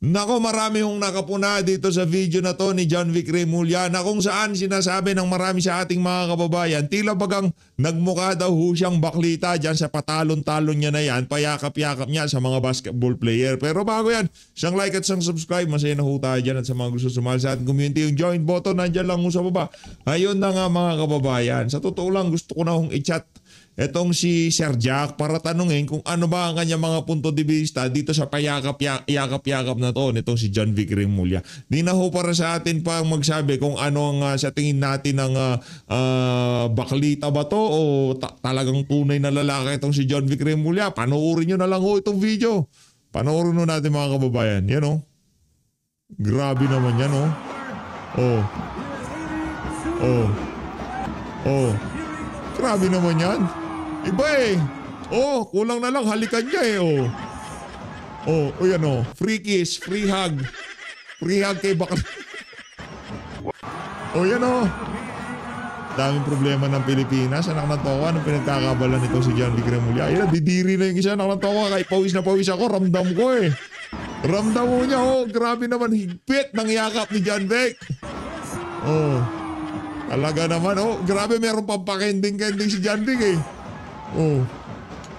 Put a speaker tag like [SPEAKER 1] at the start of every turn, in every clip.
[SPEAKER 1] Nako, marami hong nakapuna dito sa video na to ni John Vic Remulla na kung saan sinasabi ng marami sa ating mga kababayan, tila bagang nagmukha daw ho siyang baklita dyan sa patalon-talon niya na yan, payakap-yakap niya sa mga basketball player. Pero bago yan, isang like at isang subscribe, masaya na ho tayo dyan at sa mga gusto sumali sa ating community, yung join button nandyan lang ho sa baba. Ayun na nga mga kababayan, sa totoo lang gusto ko na hong i-chat etong si Sir Jack para tanungin kung ano ba ang kanyang mga punto de vista dito sa payakap-yakap na to nitong si John Vic Remulla. Di na ho para sa atin pa magsabi kung ano ang sa tingin natin ng baklita ba to o talagang tunay na lalaki itong si John Vic Remulla. Panoorin nyo na lang ho itong video. Panoorin ho natin mga kababayan. Yan o. Grabe naman yan o. Grabe naman yan. Iba eh. Kulang na lang halikan niya eh. Yan free kiss, free hug. Free hug kay bakla. Yan daming problema ng Pilipinas. Anak ng towa, anong pinagkakabalan nito si John Vic Remulla? Ayan, didiri na yung isa. Anak ng towa, kahit pawis na pawis ako, ramdam ko eh. Ramdam mo niya, grabe naman, higpit ng yakap ni John Vic. Talaga naman, grabe, meron pang pakending-kending si John Vic eh.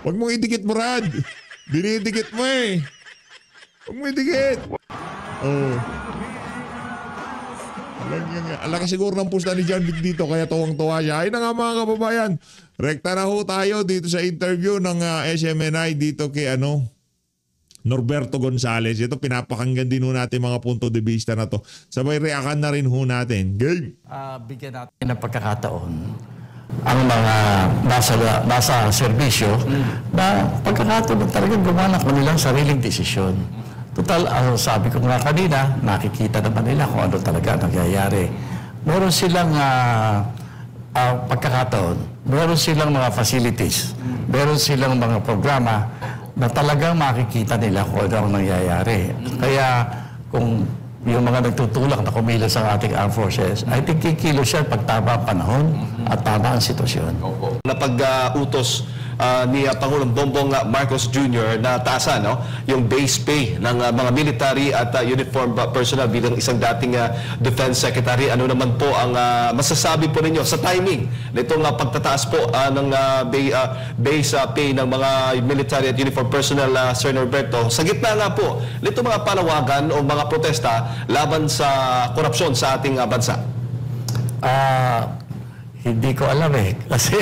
[SPEAKER 1] Huwag mong idikit mo, Rad. Dinidikit mo eh. Huwag mong idikit. Alaki siguro ng pusta ni John Vic dito, kaya tuwang-tuwa siya. Ay na nga mga kababayan, rekta na ho tayo dito sa interview ng SMNI dito kay Norberto Gonzales. Ito, pinapakinggan din ho natin mga punto de vista na to. Sabay reakan na rin ho natin. Game!
[SPEAKER 2] Bigyan natin ng pagkakataon ang mga nasa serbisyo na pagkakataon na talagang gumawa ng kanilang sariling desisyon. Total, sabi ko nga kanina, nakikita naman nila kung ano talaga nangyayari. Meron silang pagkakataon, meron silang mga facilities, meron silang mga programa na talagang makikita nila kung ano ang nangyayari. Kaya kung yung mga nagtutulak na kumilos ang ating armed forces, I think kikilos yan pag tama ang panahon at tama ang sitwasyon.
[SPEAKER 3] Napag-utos ni Pangulong Bongbong Marcos Jr. na taasan yung base pay ng mga military at uniform personnel bilang isang dating Defense Secretary. Ano naman po ang masasabi po ninyo sa timing nitong pagtataas po ng base pay ng mga military at uniform personnel, Sir Norberto, sa gitna nga po nito mga panawagan o mga protesta laban sa korupsyon sa ating bansa?
[SPEAKER 2] Hindi ko alam eh. Kasi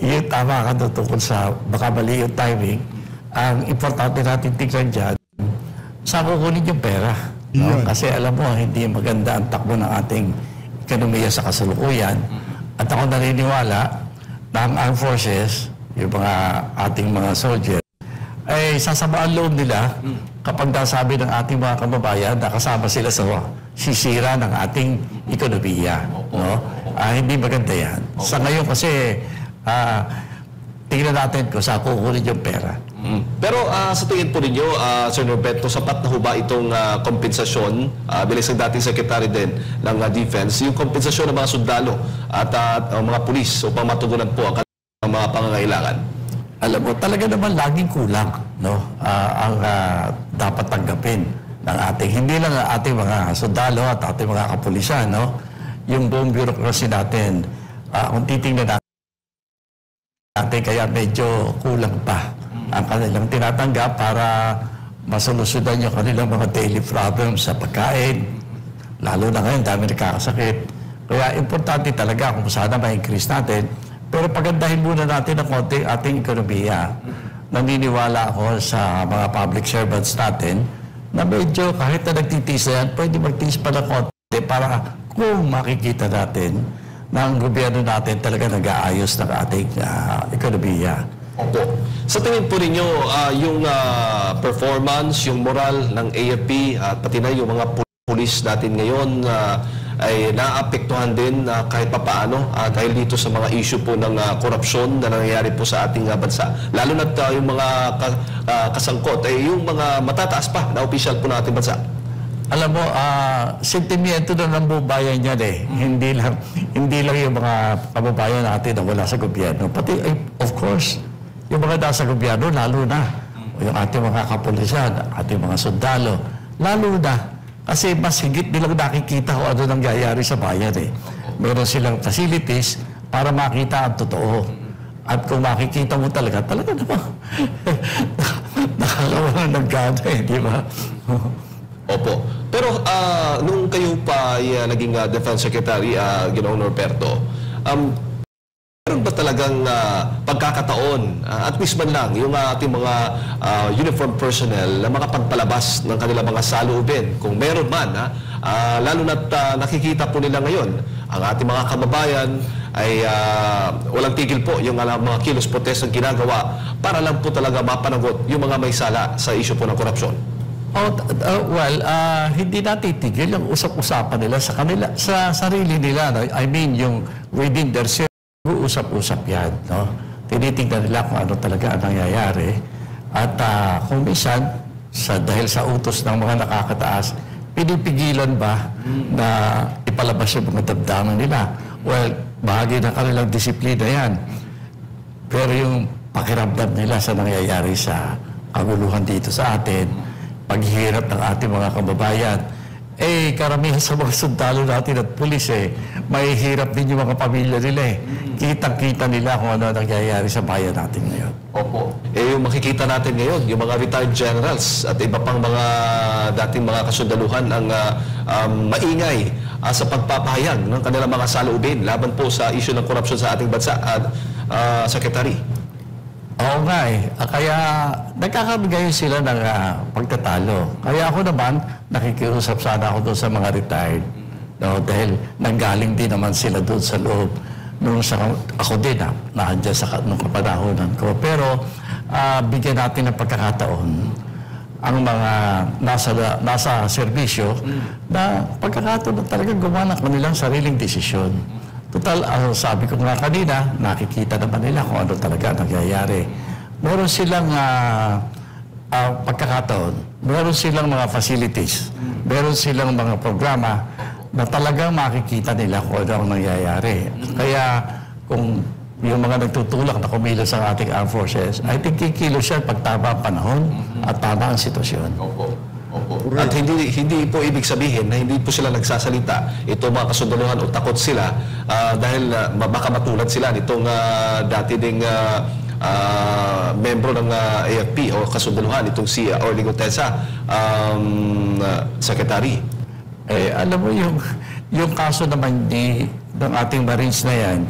[SPEAKER 2] yung tama ka tungkol sa baka mali yung timing. Ang importante natin tignan dyan, saan kukunin yung pera? No? Kasi alam mo, hindi maganda ang takbo ng ating ekonomiya sa kasalukuyan. At ako naniniwala na ang armed forces, yung mga ating mga soldiers, ay sasabaan loob nila kapag nasabi ng ating mga kababayan na kasama sila sa sisira ng ating ekonomiya. No? Hindi maganda yan. Sa ngayon kasi, tingnan natin kung saan kukunin yung pera.
[SPEAKER 3] Pero sa tingin po ninyo, Sir Norberto, sapat na ho ba itong kompensasyon bilang isang dating secretary din ng defense, yung kompensasyon ng mga sundalo at mga pulis upang matugunan po ang mga pangangailangan?
[SPEAKER 2] Alam mo, talaga naman laging kulang, no? Ang dapat tanggapin ng ating, hindi lang ang ating mga sundalo at ating mga kapulisan, no? Yung buong bureaucracy natin, kung titingnan natin, kaya medyo kulang pa ang kanilang tinatanggap para masolusyonan yung kanilang mga daily problems sa pagkain. Lalo na ngayon, dami nakakasakit. Kaya importante talaga kung sana ma-increase natin. Pero pagandahin muna natin ang konti ating ekonomiya. Naniniwala ako sa mga public servants natin na medyo kahit na nagtitiis na yan, pwede magtiis pa ng konti para kung makikita natin na ang gobyerno natin talaga nag-aayos ng ating ekonomiya.
[SPEAKER 3] Opo. Sa tingin po ninyo, yung performance, yung moral ng AFP at pati na yung mga pulis natin ngayon ay naapektuhan din kahit papaano dahil dito sa mga issue po ng korupsyon na nangyayari po sa ating bansa. Lalo na yung mga kasangkot, yung mga matataas pa na opisyal po ng ating bansa.
[SPEAKER 2] Alam mo, sentimiento na ng bubayan yan eh. Hindi lang yung mga kababayan natin na wala sa gobyerno. Pati, of course, yung mga nasa gobyerno, lalo na. yung ating mga kapulisan, ating mga sundalo, lalo na kasi mas higit nilang nakikita kung ano nangyayari sa bayan eh. Meron silang facilities para makita ang totoo. At kung makikita mo talaga naman, nakakawalan ng gana eh, di ba?
[SPEAKER 3] Opo. Pero nung kayo pa naging Defense Secretary, Ginoong Norberto, meron ba talagang pagkakataon, at least man lang, yung ating mga uniform personnel na makapagpalabas ng kanilang mga saloobin? Kung meron man, lalo na't nakikita po nila ngayon, ang ating mga kababayan ay walang tigil po yung mga kilos protest na ginagawa para lang po talaga mapanagot yung mga may sala sa issue po ng korupsyon.
[SPEAKER 2] Hindi natitigil yung usap-usapan nila sa kanila, sa sarili nila. No? I mean, yung within their usap-usap yan. No? Tinitingnan nila kung ano talaga ang nangyayari. At kung minsan, dahil sa utos ng mga nakakataas, pinipigilan ba na ipalabas yung mga damdamin nila? Well, bahagi ng kanilang disiplina yan. Pero yung pakiramdam nila sa nangyayari sa kaguluhan dito sa atin, paghihirap ng ating mga kababayan, karamihan sa mga sundalo natin at pulis may hirap din yung mga pamilya nila Kitang-kita nila kung ano nangyayari sa bayan natin ngayon.
[SPEAKER 3] Opo. Yung makikita natin ngayon, yung mga retired generals at iba pang mga dating mga kasundaluhan ang maingay sa pagpapahayag ng kanilang mga saloobin laban po sa issue ng korupsyon sa ating bansa, Secretary.
[SPEAKER 2] Oo nga kaya nagkakabigay sila ng pagtatalo. Kaya ako naman, nakikiusap sana ako doon sa mga retired. No? Dahil nanggaling din naman sila doon sa loob. Ako din naandyan nung kapanahonan ko. Pero bigyan natin ng pagkakataon ang mga nasa serbisyo na pagkakataon na talagang gumawa ng kanilang sariling desisyon. Total, sabi ko nga kanina, nakikita naman nila kung ano talaga nangyayari. Meron silang pagkakataon, meron silang mga facilities, meron silang mga programa na talagang makikita nila kung ano ang nangyayari. Kaya kung yung mga nagtutulak na kumilos sa ating armed forces, I think kikilos yan pag tama ang panahon at tama ang sitwasyon.
[SPEAKER 3] Opo. At hindi po ibig sabihin na hindi po sila nagsasalita. Ito mga kasundaluhan o takot sila dahil baka matulad sila nitong dati ding membro ng AFP o kasundaluhan, itong si Orly Gutesa, Secretary.
[SPEAKER 2] Alam mo yung kaso naman ng ating Marines na yan,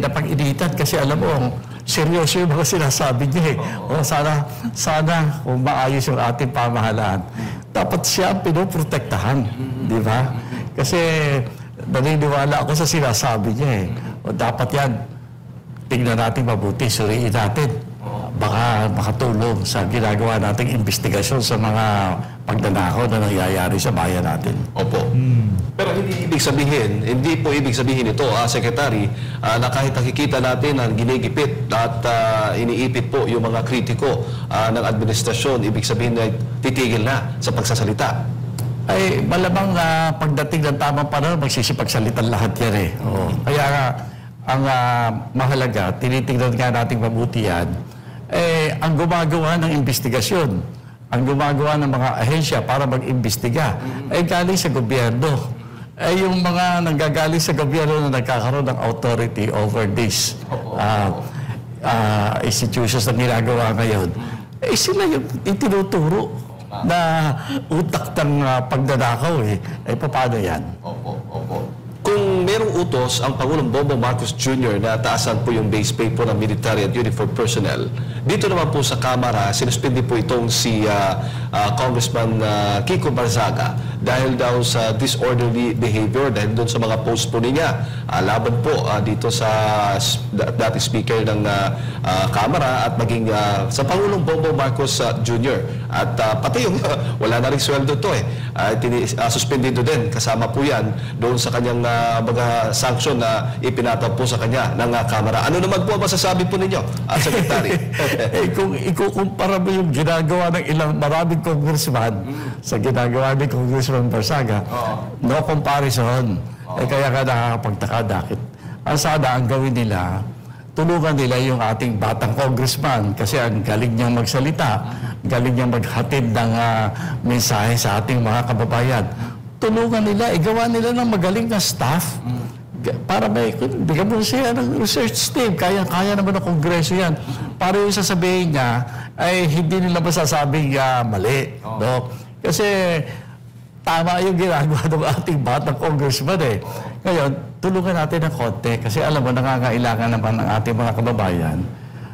[SPEAKER 2] napag-initan kasi alam mo, seryoso yung mga sinasabi niya sana kung maayos yung ating pamahalaan. Dapat siya ang pinoprotektahan, di ba? Kasi naniniwala ako sa sinasabi niya dapat yan, tingnan natin mabuti, suriin natin. Baka makatulong sa ginagawa nating investigasyon sa mga pagnanakaw na nangyayari sa bayan natin.
[SPEAKER 3] Opo. Pero hindi po ibig sabihin ito, Secretary, na kahit nakikita natin ang ginigipit at iniipit po yung mga kritiko ng administrasyon, ibig sabihin na titigil na sa pagsasalita.
[SPEAKER 2] Malamang pagdating ng tamang panahon, magsisipagsalitan lahat yan Kaya ang mahalaga, tinitingnan nga nating mabuti yan, ang gumagawa ng investigasyon, ang gumagawa ng mga ahensya para mag-imbestiga, galing sa gobyerno. Yung mga nanggagaling sa gobyerno na nagkakaroon ng authority over this institutions na ginagawa ngayon, sila yung itinuturo na utak ng pagdanakaw paano yan?
[SPEAKER 3] Opo. Kung merong utos ang Pangulong Bongbong Marcos Jr. na taasan po yung base pay po ng military at uniform personnel, dito naman po sa Kamara, sinuspindi po itong si Congressman Kiko Barzaga dahil daw sa disorderly behavior, dahil doon sa mga post po niya laban po dito sa dati speaker ng Kamara at maging sa Pangulong Bongbong Marcos Jr. At pati yung wala na rin sweldo to suspendido din, kasama po yan doon sa kanyang mga sanction na ipinataw po sa kanya ng Kamara. Ano naman po masasabi po ninyo, Secretary?
[SPEAKER 2] Kung ikukumpara mo yung ginagawa ng maraming congressman sa ginagawa ni Congressman Barzaga, no comparison. Kaya ka nakakapagtaka, bakit? Sana ang gawin nila, tulungan nila yung ating batang congressman kasi ang galing niyang magsalita, galing niyang maghatid ng mensahe sa ating mga kababayan. Tulungan nila, igawa nila ng magaling na staff para bigyan mo siya ng research team. Kaya naman ng kongreso yan. Para yung sasabihin niya, ay hindi nila masasabing mali. No? Kasi tama yung ginagawa ng ating batang congressman eh. Ngayon, tulungan natin ng konti kasi alam mo, nangangailangan naman ng ating mga kababayan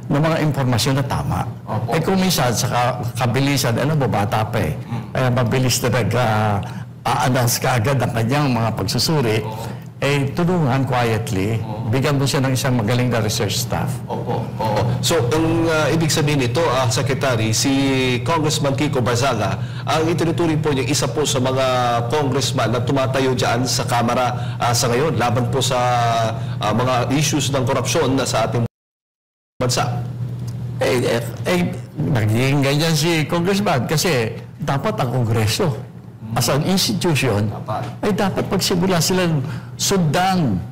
[SPEAKER 2] ng mga impormasyon na tama. Eh kung minsan, sa kabilisan, alam mo, bata pa eh. Kaya mabilis na nag-a-announce ka agad ang kanyang mga pagsusuri. Eh, tulungan quietly, bigyan mo siya ng isang magaling na research staff.
[SPEAKER 3] Opo. So, ang ibig sabihin nito, Secretary, si Congressman Kiko Barzaga, ang itinuturing po niya isa po sa mga congressman na tumatayo dyan sa Kamara sa ngayon, laban po sa mga issues ng korupsyon na sa ating bansa.
[SPEAKER 2] Naging ganyan si Congressman kasi dapat ang Kongreso as an institution ay dapat pagsimula silang sundan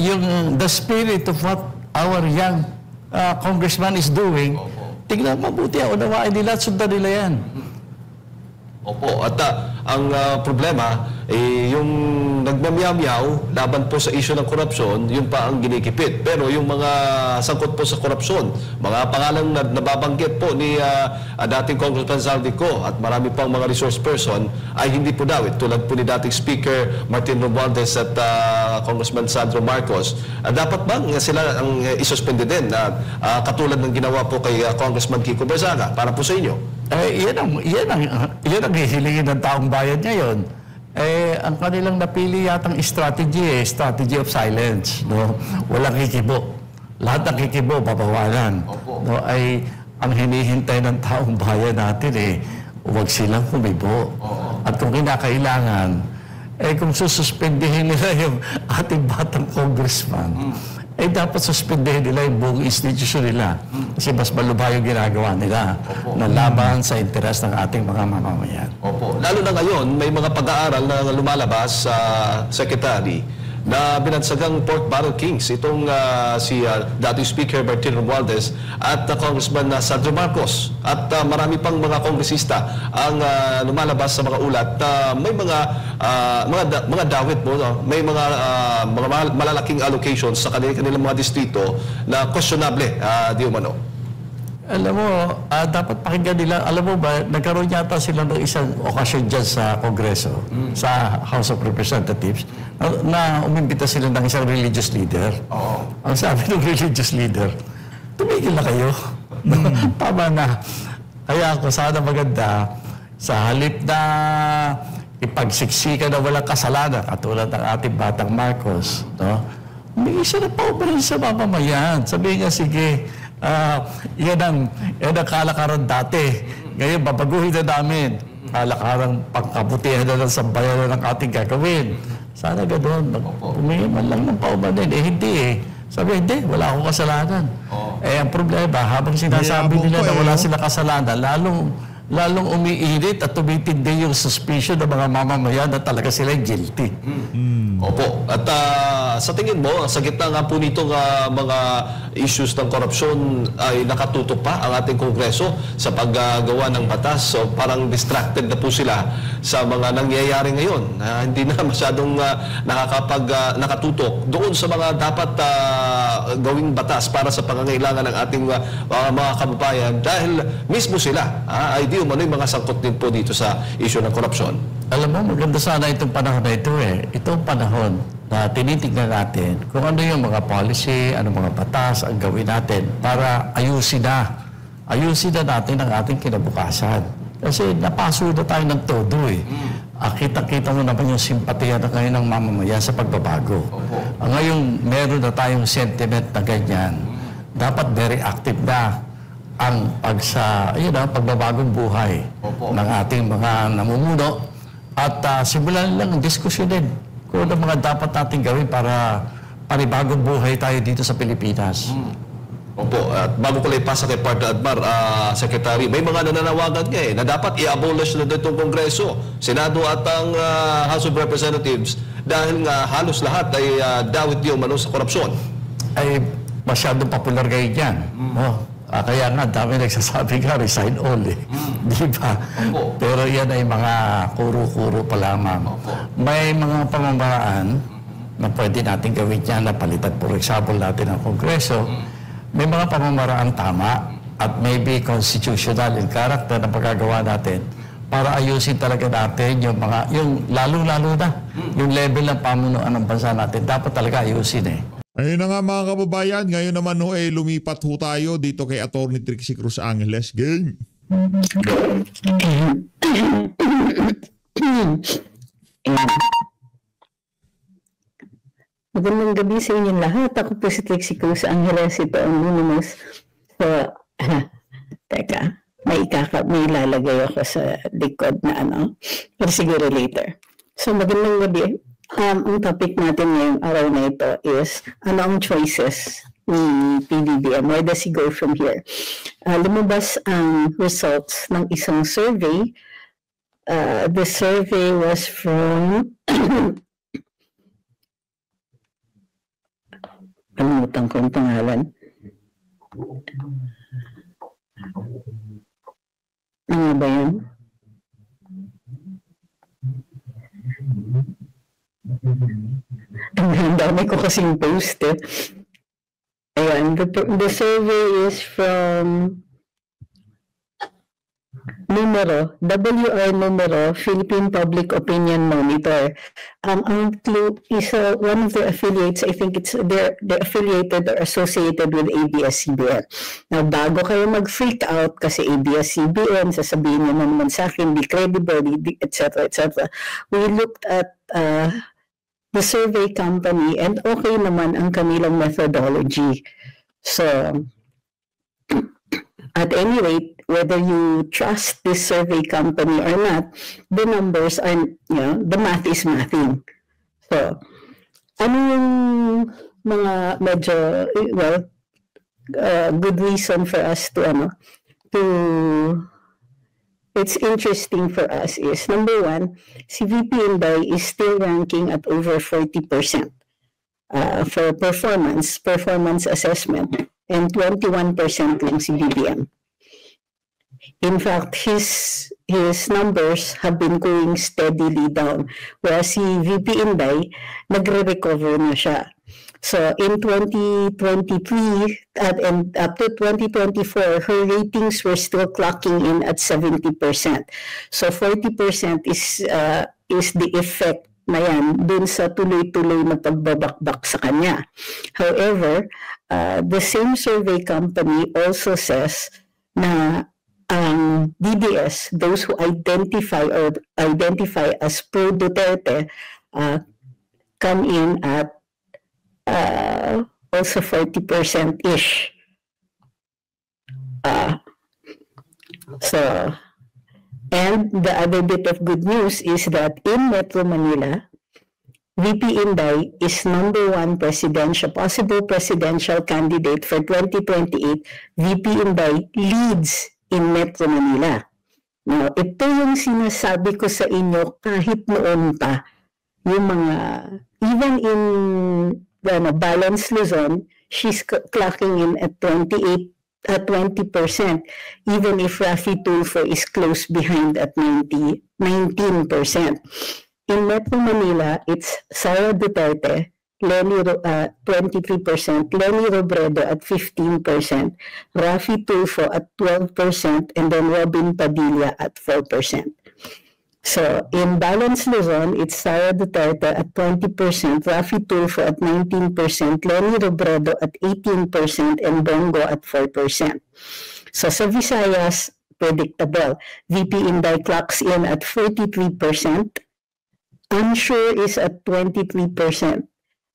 [SPEAKER 2] yung the spirit of what our young congressman is doing. Tingnan mabuti, unawain nila at sundan nila yan.
[SPEAKER 3] Opo, at ang problema, yung nagmamyaw laban po sa issue ng korupsyon, yun pa ang ginikipit. Pero yung mga sangkot po sa korupsyon, mga pangalan na nababanggit po ni dating Congressman Zaldico at marami pang mga resource person ay hindi po daw. Tulad po ni dating Speaker Martin Romualdez at Congressman Sandro Marcos. Dapat bang sila ang isuspende din na katulad ng ginawa po kay Congressman Kiko Barzaga para po sa inyo?
[SPEAKER 2] Yan ang hihilingin ng taong bayan ngayon. Ang kanilang napili yatang strategy of silence. No? Walang kikibo. Lahat ng kikibo, babawalan. No? Ay, ang hinihintay ng taong bayan natin huwag silang kumibo. At kung kinakailangan, kung sususpendihin nila yung ating batang congressman, dapat suspendihin nila yung buong institusyon nila. Kasi mas malubha yung ginagawa nila na laban sa interes ng ating mga mamamayan.
[SPEAKER 3] Opo. Lalo na ngayon, may mga pag-aaral na lumalabas sa Secretary na binansagang pork barrel kings. Itong si dating Speaker Martin Romualdez at Congressman Sandro Marcos. At marami pang mga kongresista ang lumalabas sa mga ulat. May mga dawit po, no? May mga malalaking allocations sa kanilang mga distrito na questionable, di umano.
[SPEAKER 2] Alam mo, dapat pakinggan nila. Alam mo ba, nagkaroon yata sila ng isang okasyon dyan sa Kongreso, sa House of Representatives, na umimbita sila ng isang religious leader. Ang sabi ng religious leader, tumigil na kayo. Tama na. Kaya ako sana maganda, sa halip na ipagsiksikan na walang kasalanan, katulad ng ating batang Marcos, no? May isa na paubahin sa mamamayan. Sabihin niya, sige, yan ang kalakaran dati. Ngayon, babaguhin na namin. Kalakaran pagkabutihan na lang sa bayan ng ating gagawin. Sana gano'n. Humingi man lang ng paubahin. Hindi. Sabi, hindi, wala akong kasalanan. Ang problema, habang sinasabi nila na wala sila kasalanan, lalong umiinit at tumitindi yung suspicion ng mga mamamayan na talaga sila guilty.
[SPEAKER 3] Opo. At sa tingin mo, sa gitna nga po nitong mga issues ng korupsyon ay nakatutok pa ang ating Kongreso sa paggawa ng batas. So parang distracted na po sila sa mga nangyayari ngayon. Hindi na masyadong nakatutok doon sa mga dapat gawing batas para sa pangangailangan ng ating mga kababayan dahil mismo sila ay di umano yung mga sangkot din po dito sa issue ng korupsyon.
[SPEAKER 2] Alam mo, maganda sana itong panahon na ito Itong panahon na tinitignan natin kung ano yung mga policy, ano mga batas ang gawin natin para ayusin na natin ang ating kinabukasan. Kasi napaso na tayo ng todo Kita-kita mo naman yung simpatiya na ngayon ng mamamayan sa pagbabago. Ngayon, meron na tayong sentiment na ganyan. Dapat very active na ang pagbabagong buhay ng ating mga namumuno. At simulan lang ang diskusyonin kung ano mga dapat natin gawin para panibagong buhay tayo dito sa Pilipinas.
[SPEAKER 3] Opo, at bago ko lang ipasa kay Partner Admar, Secretary, may mga nananawagan na dapat i-abolish na itong Kongreso, Senado at ang House of Representatives dahil nga halos lahat ay dawit di umano sa korupsyon.
[SPEAKER 2] Ay, masyadong popular kayo dyan. No? Kaya nga, dami nagsasabi nga, resign all eh. Di ba? Pero yan ay mga kuro-kuro pa lamang. May mga pamamaraan na pwede natin gawin yan na palitan, for example, natin ang Kongreso. May mga pamamaraan tama at maybe constitutional in character na pagkagawa natin para ayusin talaga natin yung lalo-lalo na, yung level ng pamunuan ng bansa natin. Dapat talaga ayusin eh.
[SPEAKER 1] Ayun na nga mga kababayan, ngayon naman lumipat ho tayo dito kay Atty. Trixie Cruz Angeles. Game!
[SPEAKER 4] Magandang gabi sa inyong lahat. Ako po si Trixie Cruz Angeles, ito ang Anonymous. So, teka, may ilalagay ako sa likod na pero siguro later. So, magandang gabi. Ang topic natin ngayong araw na ito is ano ang choices ni PBBM? Where does he go from here? Lumabas ang results ng isang survey. The survey was from kalimutan ko ang pangalan. Ano ba yun? Ang dami ko kasing post eh. Ayan, the survey is from WR Numero, Philippine Public Opinion Monitor. Ang clue is one of the affiliates, I think they're affiliated or associated with ABS-CBN. Now, bago kayo mag-freak out kasi ABS-CBN, sasabihin nyo naman sa akin, di credible, etc., etc. We looked at the survey company and okay naman ang kanilang methodology. So, at any rate, whether you trust this survey company or not, the numbers are, the math is mathing. So, ano yung mga medyo, good reason for us to it's interesting for us is, number one, si VP Inday is still ranking at over 40% for performance assessment, and 21% lang si BBM. In fact, his numbers have been going steadily down, whereas si VP Inday, nagre-recover na siya. So in 2023 and up to 2024, her ratings were still clocking in at 70%. So 40% is the effect na yan dun sa tuloy-tuloy na pagbabakbak sa kanya. However, the same survey company also says na ang DDS, those who identify as pro-Duterte, come in at also 40%-ish. And the other bit of good news is that in Metro Manila, VP Inday is number one possible presidential candidate for 2028. VP Inday leads in Metro Manila. Now, ito yung sinasabi ko sa inyo kahit noon pa, yung mga, even in Balance Luzon, she's clocking in at 20%, even if Raffy Tulfo is close behind at 19%. In Metro Manila, it's Sara Duterte, 23%, Lenny Robredo at 15%, Raffy Tulfo at 12%, and then Robin Padilla at 4%. So, in Balance Luzon, it's Sara Duterte at 20%, Raffy Tulfo at 19%, Lenny Robredo at 18%, and Bongo at 4%. So, sa Visayas, predictable. VP Inday clocks in at 43%. Unsure is at 23%.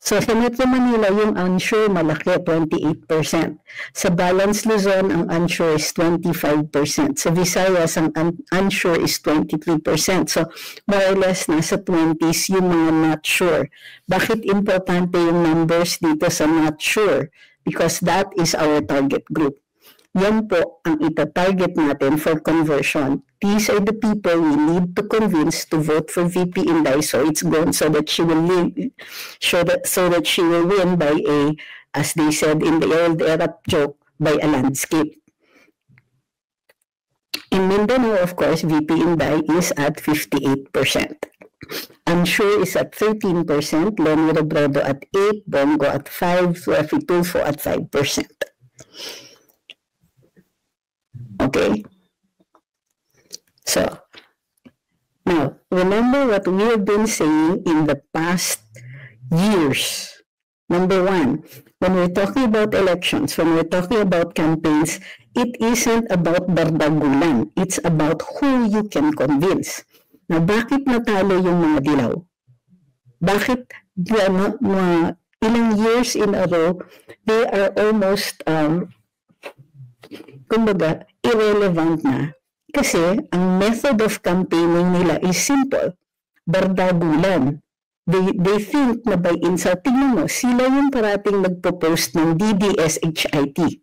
[SPEAKER 4] So sa Metro Manila, yung unsure malaki, 28%. Sa Balance Luzon, ang unsure is 25%. Sa Visayas, ang unsure is 23%. So more or less, nasa 20s yung mga not sure. Bakit importante yung numbers dito sa not sure? Because that is our target group. Yan po ang ita-target natin for conversion. These are the people we need to convince to vote for VP Inday so it's going so that she will win by a as they said in the old era joke, by a landscape. In Mindanao, of course, VP Inday is at 58%. Unsure is at 13%, Lenny Robredo at 8%, Bongo at 5%, Rafi Tulfo at 5%. Okay? So, now, remember what we have been saying in the past years. Number one, when we're talking about elections, when we're talking about campaigns, it isn't about bardagulan. It's about who you can convince. Now, bakit natalo yung mga dilaw? Bakit ilang years in a row, they are almost, kumbaga, irrelevant na? Kasi ang method of campaigning nila is simple. Bardagulan. They think na by insult, tingnan mo, sila yung parating nagpo-post ng DDS-HIT.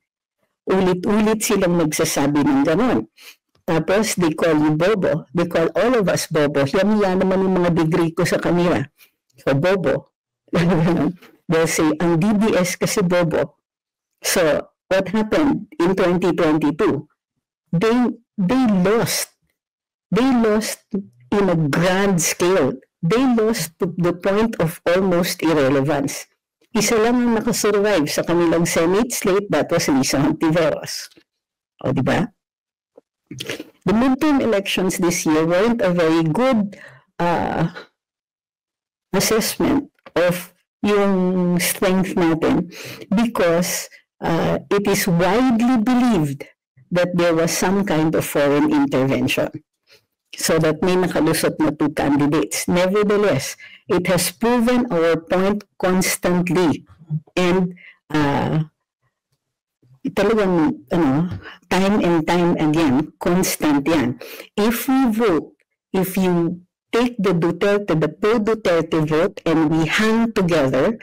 [SPEAKER 4] Ulit-ulit silang nagsasabi ng ganon. Tapos, they call you Bobo. They call all of us Bobo. Yan naman yung mga degree ko sa kanila. So, Bobo. They'll say, ang DDS kasi Bobo. So, what happened in 2022? They lost. They lost in a grand scale. They lost to the point of almost irrelevance. Isa lang ang nakasurvive sa kanilang Senate slate, that was Lisa Hontiveros. O, diba? The midterm elections this year weren't a very good assessment of yung strength natin because it is widely believed that there was some kind of foreign intervention. So that may nakalusot na 2 candidates. Nevertheless, it has proven our point constantly. And talagang, time and time again, constant yan. If we vote, if you take the pro-Duterte vote and we hang together,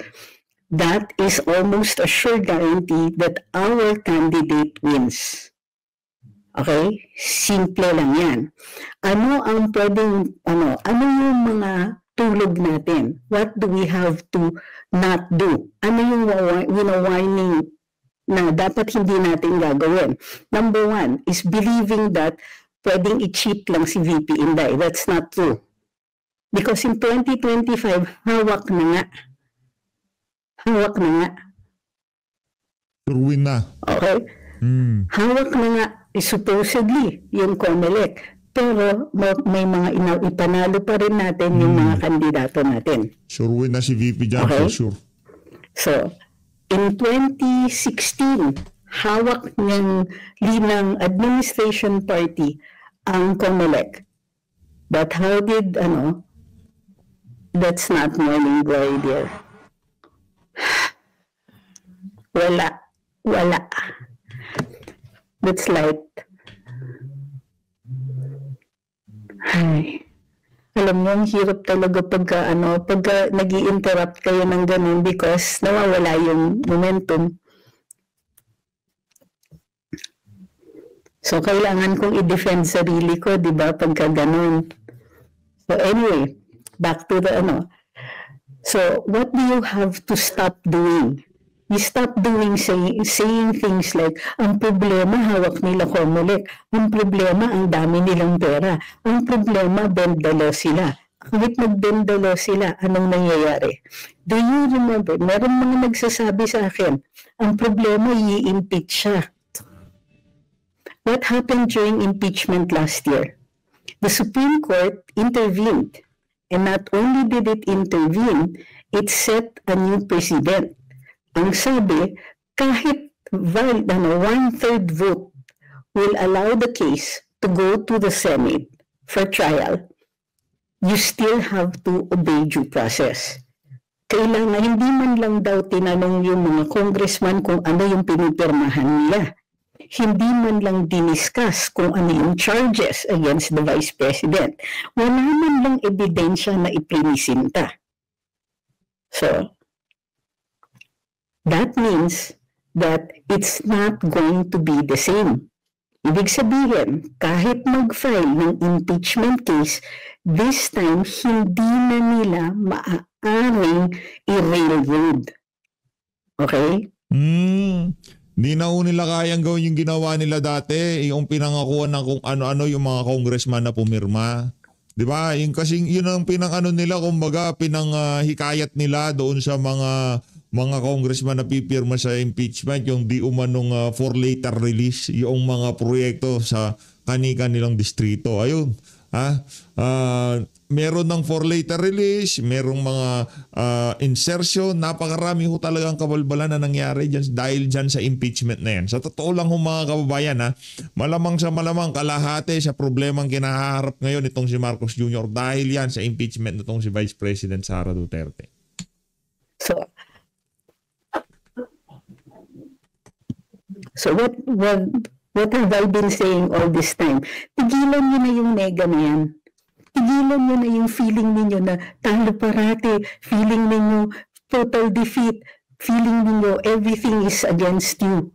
[SPEAKER 4] that is almost a sure guarantee that our candidate wins. Okay? Simple lang yan. Ano ang pwedeng, ano yung mga tulog natin? What do we have to not do? Ano yung winawarning na dapat hindi natin gagawin? Number 1 is believing that pwedeng i-cheat lang si VP Inday. That's not true. Because in 2025, hawak na nga. Hawak na nga.
[SPEAKER 1] Turwin na.
[SPEAKER 4] Okay? Hawak na nga. Supposedly, yung COMELEC. Pero may mga ipanalo pa rin natin yung mga kandidato natin.
[SPEAKER 1] Sure win na si VP dyan,
[SPEAKER 4] Okay.
[SPEAKER 1] for sure.
[SPEAKER 4] So, in 2016, hawak ng linang administration party ang COMELEC. But how did, that's not morning glory, dear. Wala. That's like, alam mo, ang hirap talaga pagka nag-i-interrupt kayo ng ganun because nawawala yung momentum. So, kailangan kong i-defend sarili ko, di ba, pagka ganun. So, anyway, back to the So, what do you have to stop doing? You stop doing saying things like, ang problema, hawak nila COMELEC. Ang problema, ang dami nilang pera. Ang problema, bendalo sila. Kahit magbendalo sila, anong nangyayari? Do you remember, meron mga nagsasabi sa akin, ang problema, i-impeach siya. What happened during impeachment last year? The Supreme Court intervened. And not only did it intervene, it set a new precedent. Ang sabi, kahit 1/3 vote will allow the case to go to the Senate for trial, you still have to obey due process. Kailangan, hindi man lang daw tinanong yung mga congressman kung ano yung pinipirmahan nila. Hindi man lang diniscuss kung ano yung charges against the Vice President. Wala man lang ebidensya na iprinisinta. So, that means that it's not going to be the same. Ibig sabihin, kahit mag-file ng impeachment case, this time, hindi na nila maaaring i-railroad. Okay?
[SPEAKER 1] Hindi na ho nila kayang gawin yung ginawa nila dati, yung pinangakuan ng kung ano-ano yung mga congressman na pumirma. 'Di ba? Yung kasing yun ang pinang-ano nila, kumbaga hikayat nila doon sa mga congressman na pipirma sa impeachment, yung di umanong for later release yung mga proyekto sa kani-kanilang distrito. Ayun. Meron ng for later release, merong mga insertion, napakarami ho talagang kabalbalan na nangyari dahil dyan sa impeachment na yan. Sa totoo lang ho mga kababayan, malamang sa malamang kalahati sa problemang kinaharap ngayon itong si Marcos Jr. dahil yan sa impeachment nitong si Vice President Sara Duterte.
[SPEAKER 4] So what have I been saying all this time? Tigilan niyo na yung nega na yan. Tigilan niyo na yung feeling ninyo na talo parati, feeling ninyo total defeat, feeling ninyo everything is against you.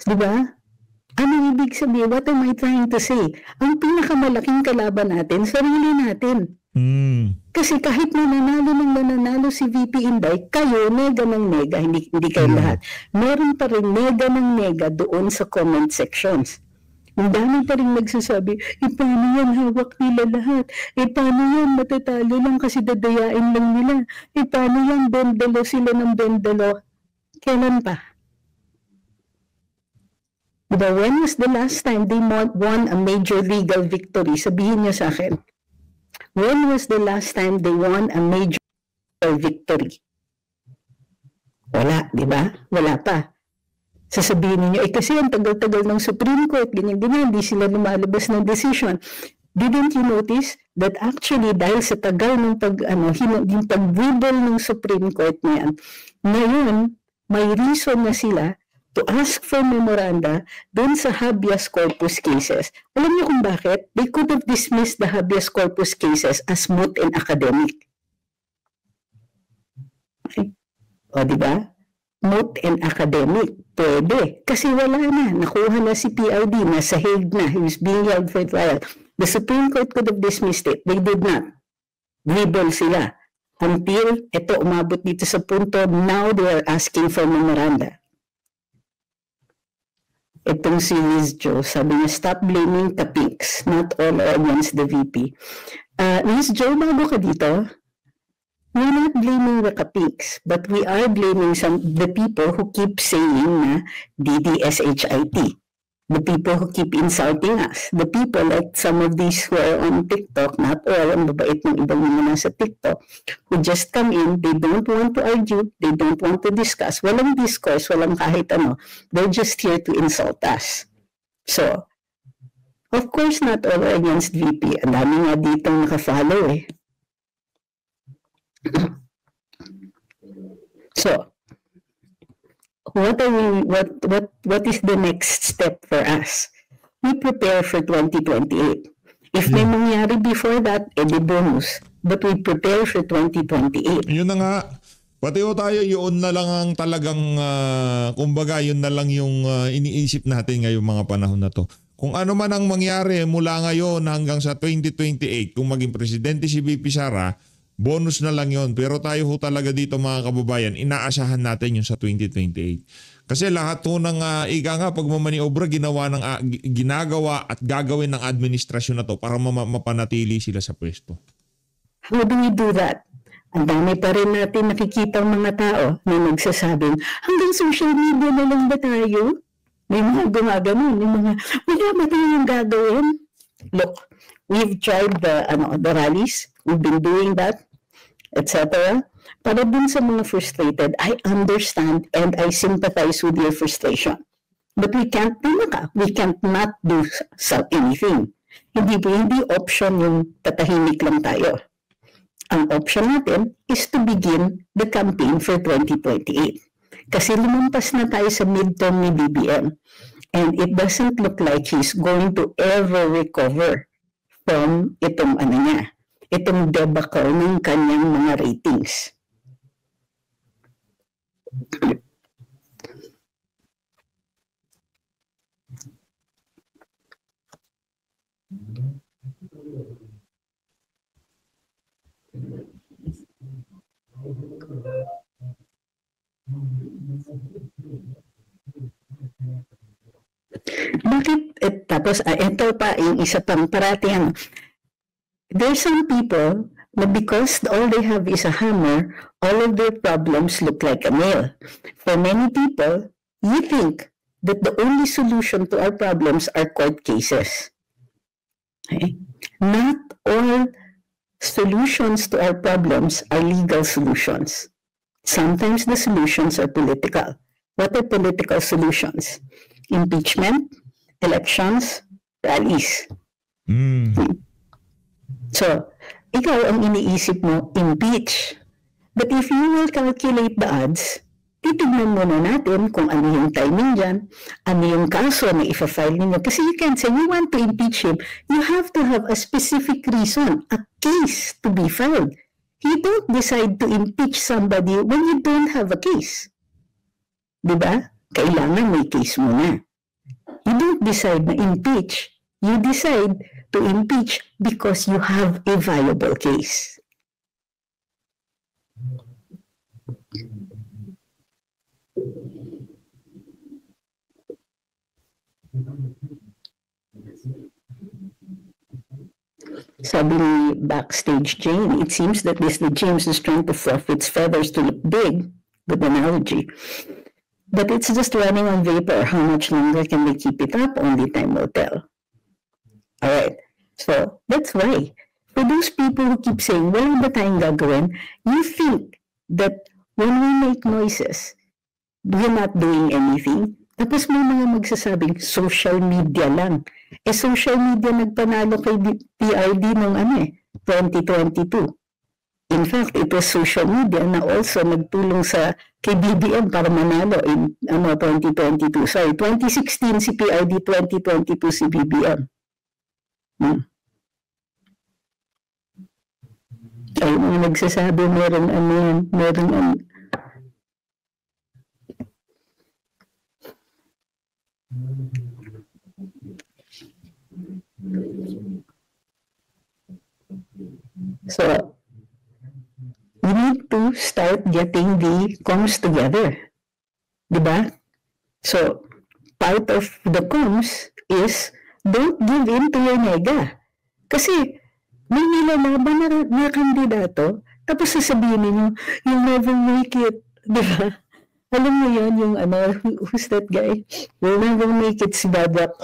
[SPEAKER 4] Diba? Ano ibig sabihin? What am I trying to say? Ang pinakamalaking kalaban natin, sarili natin. Kasi kahit nananalo si VP Inday, kayo, nega ng nega, hindi kayo lahat. Meron pa rin nega ng nega doon sa comment sections. Ang dami pa rin nagsasabi, paano yan hawak nila lahat? Paano yan matatalo lang kasi dadayain lang nila? Paano yan bendalo sila ng bendalo? Kailan pa? Diba, when was the last time they won a major legal victory? Sabihin niyo sa akin. When was the last time they won a major victory? Wala, di ba? Wala pa. Sasabihin niyo, kasi ang tagal-tagal ng Supreme Court, ganyan-ganyan, hindi sila lumalabas ng decision. Didn't you notice that actually dahil sa tagal ng yung pagbubol ng Supreme Court niyan, ngayon, may reason na sila to ask for memoranda dun sa habeas corpus cases. Alam niyo kung bakit? They could have dismissed the habeas corpus cases as moot and academic. Okay. O, di ba? Moot and academic. Pwede. Kasi wala na. Nakuha na si PRD. Nasa Hague na. He was being held for trial. The Supreme Court could have dismissed it. They did not. Dribble sila. Until ito umabot dito sa punto, now they are asking for memoranda. Itong si Liz Jo, sabi niya, stop blaming Kapix. Not all are against the VP. Liz Jo, bago ka dito, we're not blaming the Kapix, but we are blaming the people who keep saying na DDSHIT. The people who keep insulting us. The people like some of these who are on TikTok, not all, ang babait ng ibang mga nasa TikTok, who just come in, they don't want to argue, they don't want to discuss. Walang discourse, walang kahit ano. They're just here to insult us. So, of course, not all are against VP. Ang dami nga dito nakafollow eh. So, what is the next step for us? We prepare for 2028. If may mangyari before that, edi bonus. But we prepare for 2028.
[SPEAKER 1] Yun na nga. Pati o tayo, yun na lang ang talagang, kumbaga, yun na lang yung iniisip natin ngayong mga panahon na to. Kung ano man ang mangyari mula ngayon hanggang sa 2028, kung maging presidente si VP Sara, bonus na lang yon. Pero tayo ho talaga dito mga kababayan, inaasahan natin yung sa 2028. Kasi lahat ho ng pagmamaniobra ginagawa at gagawin ng administrasyon na to para mapanatili sila sa pwesto.
[SPEAKER 4] How do we do that? Ang dami pa rin natin nakikita mga tao na nagsasabing, hanggang social media na lang ba tayo? May mga gumagano, may mga, wala ba tayong gagawin? Look, we've tried the rallies, we've been doing that, etc. Para dun sa mga frustrated, I understand and I sympathize with your frustration. But we can't not do anything. Hindi option yung tatahimik lang tayo. Ang option natin is to begin the campaign for 2028. Kasi lumampas na tayo sa midterm ni BBM. And it doesn't look like he's going to ever recover from itong debacle ng kanyang mga ratings. Tapos, ito pa, yung isa pang parati, there's some people na because all they have is a hammer, all of their problems look like a nail. For many people, you think that the only solution to our problems are court cases. Okay? Not all solutions to our problems are legal solutions. Sometimes the solutions are political. What are political solutions? Impeachment, elections, rallies. So, ikaw ang iniisip mo, impeach. But if you will calculate the odds, titignan muna natin kung ano yung timing dyan, ano yung kaso na ifa-file ninyo. Kasi you can't say, you want to impeach him. You have to have a specific reason, a case to be filed. You don't decide to impeach somebody when you don't have a case. Diba? Kailangan may case muna. You don't decide na impeach. You decide to impeach because you have a viable case. Sabi ni Backstage Jane, it seems that Disney James is trying to fluff its feathers to look big, good analogy. But it's just running on vapor. How much longer can they keep it up? Only time will tell. All right. So that's why. For those people who keep saying, wala ba tayong gagawin? You think that when we make noises, we're not doing anything. Tapos may mga magsasabing, social media lang. Social media nagpanalo kay PRD ng 2022. In fact, it was social media na also nagtulong kay BBM para manalo in 2022. Sorry, 2016 si PRD, 2022 si BBM. Ay, mga nagsasabi, meron So, we need to start getting the comms together. Diba? So, part of the comms is don't give in to your nega. Kasi, may nilalaban na kandidato, tapos sasabihin ninyo, you'll never make it. Diba? Alam mo yun, yung who's that guy? You'll never make it si Badlak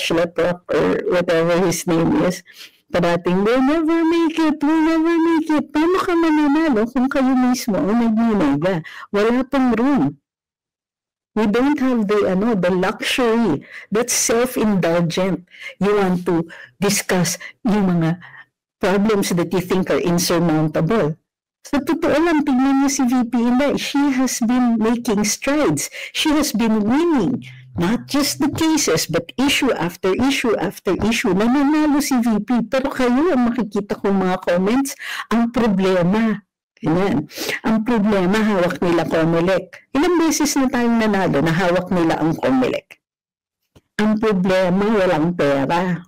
[SPEAKER 4] Schleprock or whatever his name is. Parating, we'll never make it. Paano ka mananalo kung kayo mismo ang nagninega? Wala pang room. We don't have the luxury. That's self-indulgent. You want to discuss yung mga problems that you think are insurmountable. Sa totoo lang, tingnan niyo si VP Inday. She has been making strides. She has been winning. Not just the cases, but issue after issue after issue. Nananalo si VP. Pero kayo ang makikita kong mga comments, ang problema. Ganyan. Ang problema, hawak nila COMELEC. Ilang beses na tayong nanalo na hawak nila ang COMELEC. Ang problema, walang pera.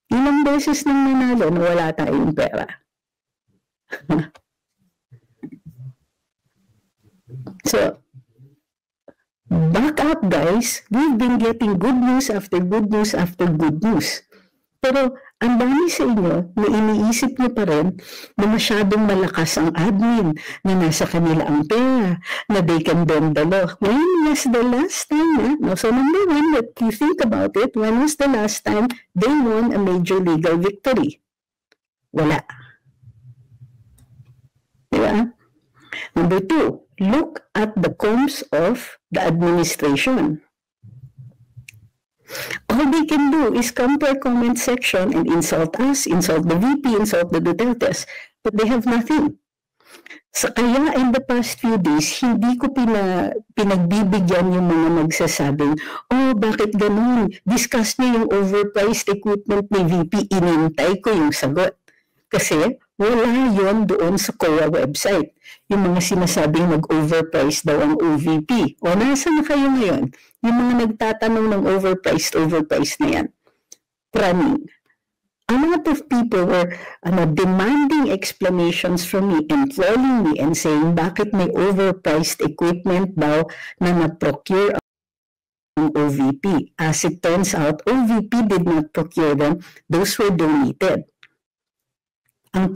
[SPEAKER 4] Ilang beses nang nanalo na wala tayong pera. So, back up guys, we've been getting good news after good news after good news. Pero ang dami sa inyo na iniisip nyo pa rin na masyadong malakas ang admin, na nasa kanila ang pera, na they can bend the law. When was the last time? So number one, that you think about it, when was the last time they won a major legal victory? Wala. Diba? Number two, look at the comms of the administration. All they can do is come to our comment section and insult us, insult the VP, insult the Dutertes, but they have nothing. So kaya in the past few days, hindi ko pinagbibigyan yung mga nagsasabing, oh, bakit ganun? Discuss niyo yung overpriced equipment ni VP. Inintay ko yung sagot. Kasi wala yon doon sa COA website. Yung mga sinasabing nag-overprice daw ang OVP. O nasa na kayo ngayon? Yung mga nagtatanong ng overpriced na yan. Running. A lot of people were demanding explanations from me and trolling me and saying bakit may overpriced equipment daw na na-procure ang ng OVP. As it turns out, OVP did not procure them. Those were donated. Ang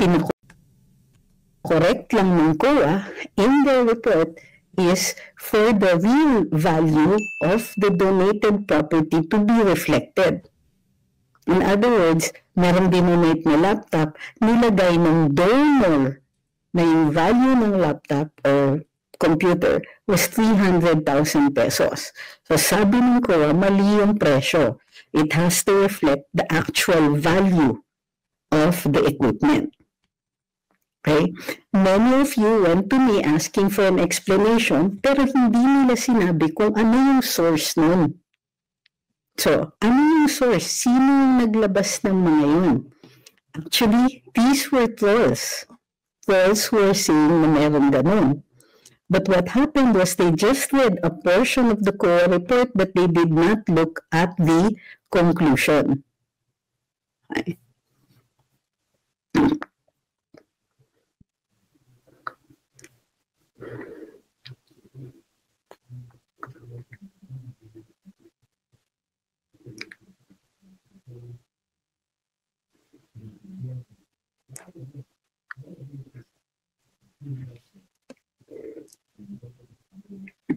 [SPEAKER 4] correct lang ng COA in their report is for the real value of the donated property to be reflected. In other words, merong dinonate na laptop, nilagay ng donor na yung value ng laptop or computer was 300,000 pesos. So sabi ng COA, mali yung presyo. It has to reflect the actual value of the equipment. Okay? Many of you went to me asking for an explanation, pero hindi nila sinabi kung ano yung source nun. So, ano yung source? Sino yung naglabas ng mga yun? Actually, these were trolls. Trolls were saying na meron ganun. But what happened was they just read a portion of the COA report, but they did not look at the conclusion. Okay.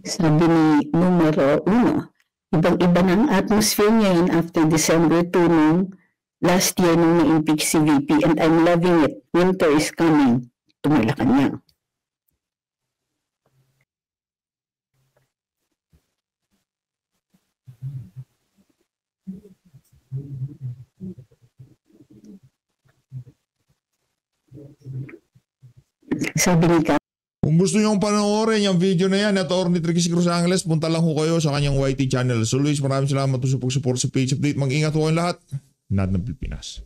[SPEAKER 4] Sabi ni numero 1, ibang-iba ng atmosphere ngayon after December 2 nung last year nung na-impeach si VP, and I'm loving it. Winter is coming to Malacanang. Sabi ni
[SPEAKER 1] Kung gusto nyo panoorin yung video na yan, Atty. Trixie Cruz Angeles, punta lang ho kayo sa kanyang YT channel. So Luis, maraming salamat po sa pag-support sa page update. Mag-ingat ho kayong lahat. Nad ng Pilipinas.